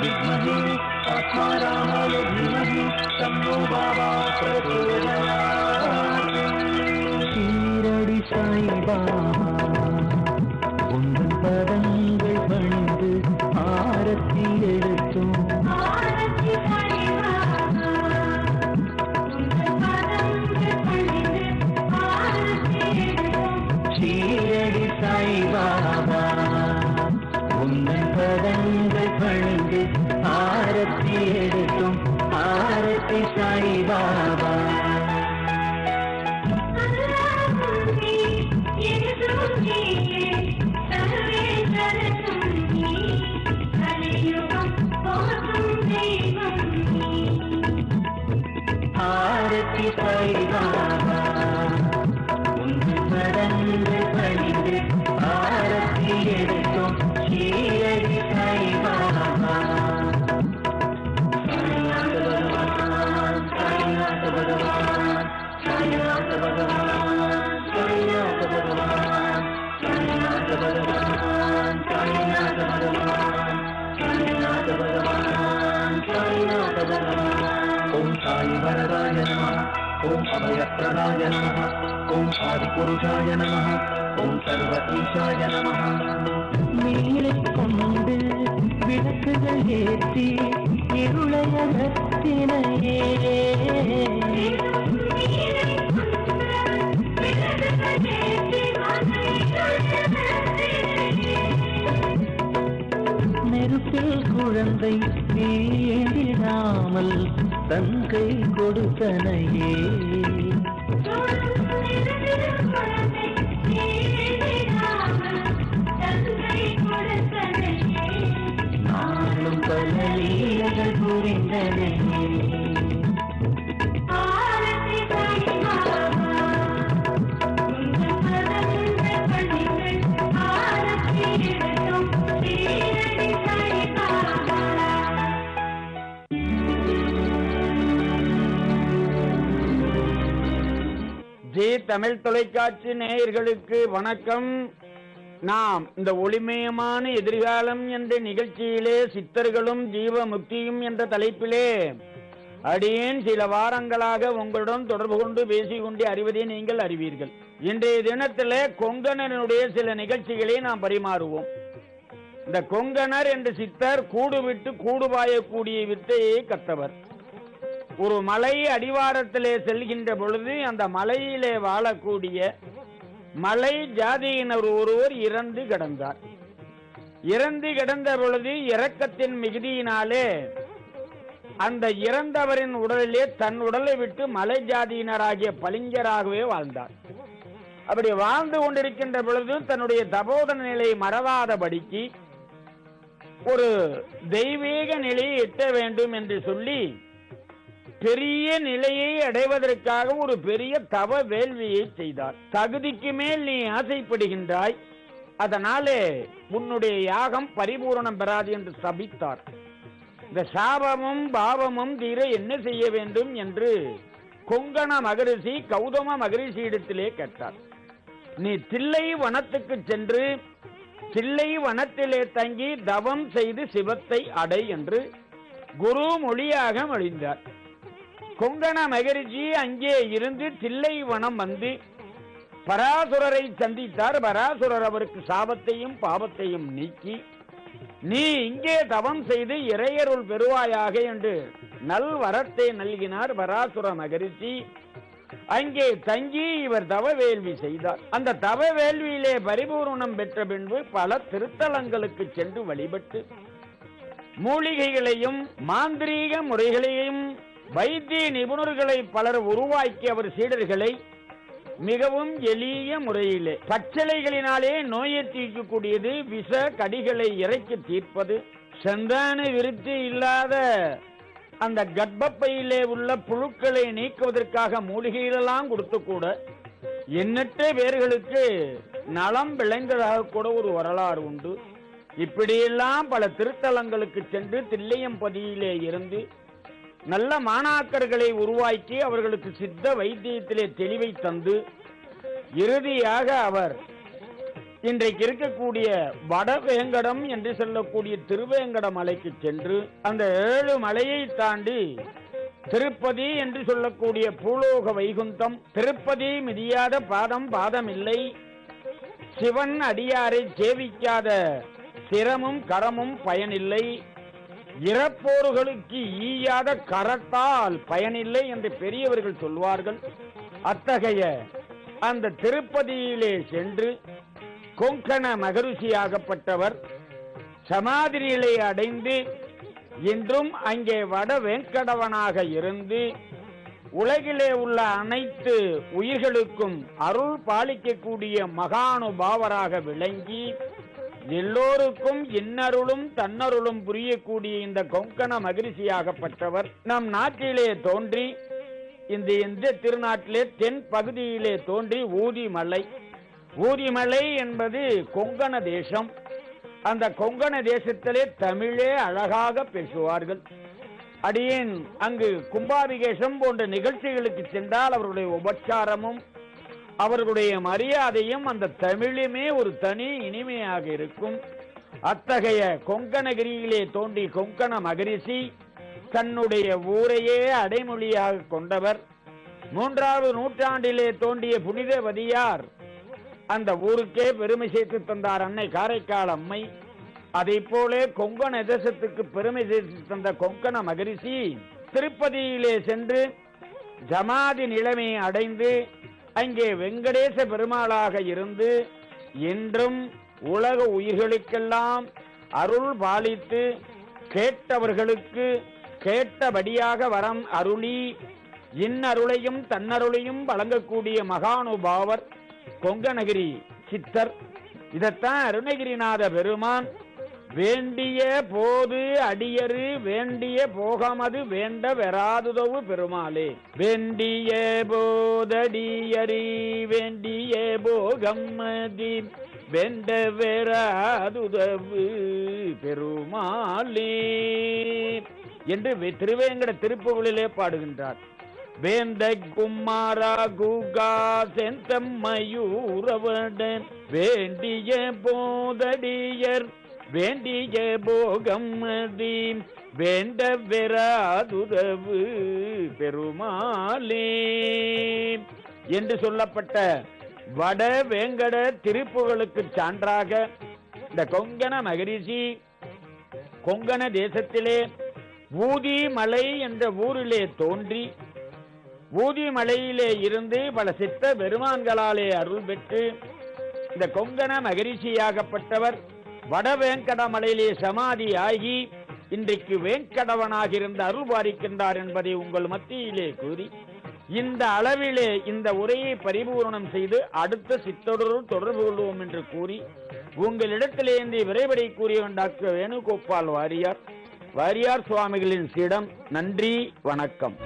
विद्महे आत्मारामाय धीमहि तन्नो बाबा प्रचोदयात्। ஷீரடி சாய்பாபா உங்கள் பதங்கள் பணிந்து ஆரத்தி எடுத்தோம். ஷீரடி சாய்பாபா உங்கள் பதங்கள் பணிந்து ஆரத்தி எடுத்தோம். ஆரத்தி சாய்பாபா. ஆரத்தி சாய்பாபா உங்கள் பதங்கள் பணிந்து ஆரத்தி எடுத்தோம். ஷீரடி சாய்பாபா. சாய்நாத பகவான் சாய்நாத பகவான் சாய்நாத பகவான் சாய்நாத பகவான் சாய்நாத பகவான் சாய்நாத பகவான் சாய்நாத பகவான் சாய்நாத பகவான். ஓம் சாய் வரதாய நமः. ஓம் அபயப்பிரதாய நமः. ஓம் ஆதிபுருஷாய நமः. ஓம் சர்வ ஈசாய நமः. நீளைக் கொண்டு விளக்குகள் ஏற்றி இருளயத்தினையே நெருப்பில் குழந்தை நீடிடாமல் தங்கை கொடுத்தனையே. நானும் பல லீலைகள் புரிந்தனையே. ஜி தமிழ் தொலைக்காட்சி நேயர்களுக்கு வணக்கம். நாம் இந்த ஒளிமயமான எதிர்காலம் என்ற நிகழ்ச்சியிலே சித்தர்களும் ஜீவ முக்தியும் என்ற தலைப்பிலே அடியேன் சில வாரங்களாக உங்களுடன் தொடர்பு கொண்டு பேசிக்கொண்டு அறிவதை நீங்கள் அறிவீர்கள். இன்றைய தினத்திலே கொங்கணனுடைய சில நிகழ்ச்சிகளை நாம் பரிமாறுவோம். இந்த கொங்கணர் என்ற சித்தர் கூடு விட்டு கூடுபாயக்கூடிய வித்தையை கற்றவர். ஒரு மலை அடிவாரத்திலே செல்கின்ற பொழுது அந்த மலையிலே வாழக்கூடிய மலை ஜாதியினர் ஒருவர் இறந்து கிடந்தார். இறந்து கிடந்த பொழுது இரக்கத்தின் மிகுதியினாலே அந்த இறந்தவரின் உடலிலே தன் உடலை விட்டு மலை ஜாதியினராகிய பளிங்கராகவே வாழ்ந்தார். அப்படி வாழ்ந்து கொண்டிருக்கின்ற பொழுது தன்னுடைய தபோதன நிலையை மறவாதபடிக்கு ஒரு தெய்வீக நிலையை எட்ட வேண்டும் என்று சொல்லி பெரிய நிலையை அடைவதற்காக ஒரு பெரிய தவ வேள்வியை செய்தார். தகுதிக்கு மேல் நீ ஆசைப்படுகின்றாய், அதனாலே உன்னுடைய யாகம் பரிபூரணம் பெறாது என்று சபித்தார். இந்த சாபமும் பாவமும் தீர என்ன செய்ய வேண்டும் என்று கொங்கண மகரிஷி கௌதம மகரிஷியிடத்திலே கேட்டார். நீ தில்லை வனத்துக்கு சென்று தில்லை வனத்திலே தங்கி தவம் செய்து சிவத்தை அடை என்று குரு மொழியாக மொழிந்தார். கொங்கண மகரிஷி அங்கே இருந்து தில்லை வனம் வந்து பராசுரரை சந்தித்தார். பராசுரர் அவருக்கு சாபத்தையும் பாவத்தையும் நீக்கி நீ இங்கே தவம் செய்து இறையருள் பெறுவாயாக என்று நல் வரத்தை நல்கினார். பராசுர மகரிஷி அங்கே தங்கி இவர் தவ வேள்வி செய்தார். அந்த தவ வேள்வியிலே பரிபூர்ணம் பெற்ற பின்பு பல திருத்தலங்களுக்கு சென்று வழிபட்டு மூலிகைகளையும் மாந்திரீக முறைகளையும் வைத்திய நிபுணர்களை பலர் உருவாக்கி அவர் சீடர்களை மிகவும் எளிய முறையிலே பச்சிலைகளினாலே நோயை தீர்க்கக்கூடியது, விஷ கடிகளை இறக்கி தீர்ப்பது, சந்தான விருத்தி இல்லாத அந்த கர்ப்பப்பையிலே உள்ள புழுக்களை நீக்குவதற்காக மூலிகைகளெல்லாம் கொடுத்து கூட எண்ணற்ற பேர்களுக்கு நலம் விளைந்ததாக கூட ஒரு வரலாறு உண்டு. இப்படியெல்லாம் பல திருத்தலங்களுக்கு சென்று தில்லையம்பதியிலே இருந்து நல்ல மாணாக்கர்களை உருவாக்கி அவர்களுக்கு சித்த வைத்தியத்திலே தெளிவை தந்து இறுதியாக அவர் இன்றைக்கு இருக்கக்கூடிய வடவேங்கடம் என்று சொல்லக்கூடிய திருவேங்கட மலைக்கு சென்று அந்த 7 மலையை தாண்டி திருப்பதி என்று சொல்லக்கூடிய பூலோக வைகுந்தம், திருப்பதி மிதியாத பாதம் இல்லை, சிவன் அடியாரை சேவிக்காத சிரமும் கரமும் பயனில்லை, இறப்போர்களுக்கு ஈயாத கரத்தால் பயனில்லை என்று பெரியவர்கள் சொல்வார்கள். அத்தகைய அந்த திருப்பதியிலே சென்று கொங்கண மகரிஷியாகப்பட்டவர் சமாதி நிலை அடைந்து இன்றும் அங்கே வட வெங்கடவனாக இருந்து உலகிலே உள்ள அனைத்து உயிர்களுக்கும் அருள் பாலிக்கக்கூடிய மகானுபாவராக விளங்கி எல்லோருக்கும் இன்னருளும் தன்னருளும் புரியக்கூடிய இந்த கொங்கண மகரிஷியாகப்பட்டவர் நம் நாட்டிலே தோன்றி இந்த திருநாட்டிலே தென் பகுதியிலே தோன்றி ஊதிமலை என்பது கொங்கண தேசம். அந்த கொங்கண தேசத்திலே தமிழே அழகாக பேசுவார்கள். அடியேன் அங்கு கும்பாபிஷேகம் போன்ற நிகழ்ச்சிகளுக்கு சென்றால் அவர்களுடைய உபச்சாரமும் அவர்களுடைய மரியாதையும் அந்த தமிழுமே ஒரு தனி இனிமையாக இருக்கும். அத்தகைய கொங்கணகிரியிலே தோன்றி கொங்கண மகரிஷி தன்னுடைய ஊரையே அடைமொழியாக கொண்டவர். 3வது நூற்றாண்டிலே தோன்றிய புனிதவதியார் அந்த ஊருக்கே பெருமை சேர்த்து தந்தார் அன்னை காரைக்கால் அம்மை. அதை போல கொங்கண தேசத்துக்கு பெருமை சேர்த்து தந்த கொங்கண மகரிஷி திருப்பதியிலே சென்று ஜமாதி நிலைமை அடைந்து அங்கே வெங்கடேச பெருமாளாக இருந்து என்றும் உலக உயிர்களுக்கெல்லாம் அருள் பாலித்து கேட்டவர்களுக்கு கேட்டபடியாக வரம் அருளி இன்னருளையும் தன்னருளையும் வழங்கக்கூடிய மகானுபாவர் கொங்கணகிரி சித்தர். இதத்தான் அருணகிரிநாத பெருமான் வேண்டிய போது அடியரு வேண்டிய போகமது வேண்ட வெறாதுதவு பெருமாளே, வேண்டிய போதடியரி வேண்டிய போகமதி வேண்ட வெறாதுதவு பெருமாளே என்று திருவேங்கட திருப்புகளிலே பாடுகின்றார். வேந்த குமாரா குகா செந்தம்மையூரவடன் வேண்டிய போதடியர் வேண்டிய போகமதி வேண்ட வெறாதுதவு பெருமாளே என்று சொல்லப்பட்ட வட வேங்கட திருப்புகளுக்கு சான்றாக இந்த கொங்கண மகரிஷி கொங்கண தேசத்திலே ஊதிமலை என்ற ஊரிலே தோன்றி ஊதிமலையிலே இருந்து பல சித்த பெருமான்களாலே அருள் பெற்று இந்த கொங்கண மகரிஷியாகப்பட்டவர் வட வேங்கட மலையிலே சமாதி ஆகி இன்றைக்கு வேங்கடவனாக இருந்து அருள் பாலிக்கின்றார் என்பதை உங்கள் மத்தியிலே கூறி இந்த அளவிலே இந்த உரையை பரிபூரணம் செய்து அடுத்த சித்தொடர் தொடர்பு கொள்வோம் என்று கூறி உங்களிடத்திலேந்து விரைவடை கூறியவன் டாக்டர் வேணுகோபால் வாரியார் சுவாமிகளின் சீடம். நன்றி, வணக்கம்.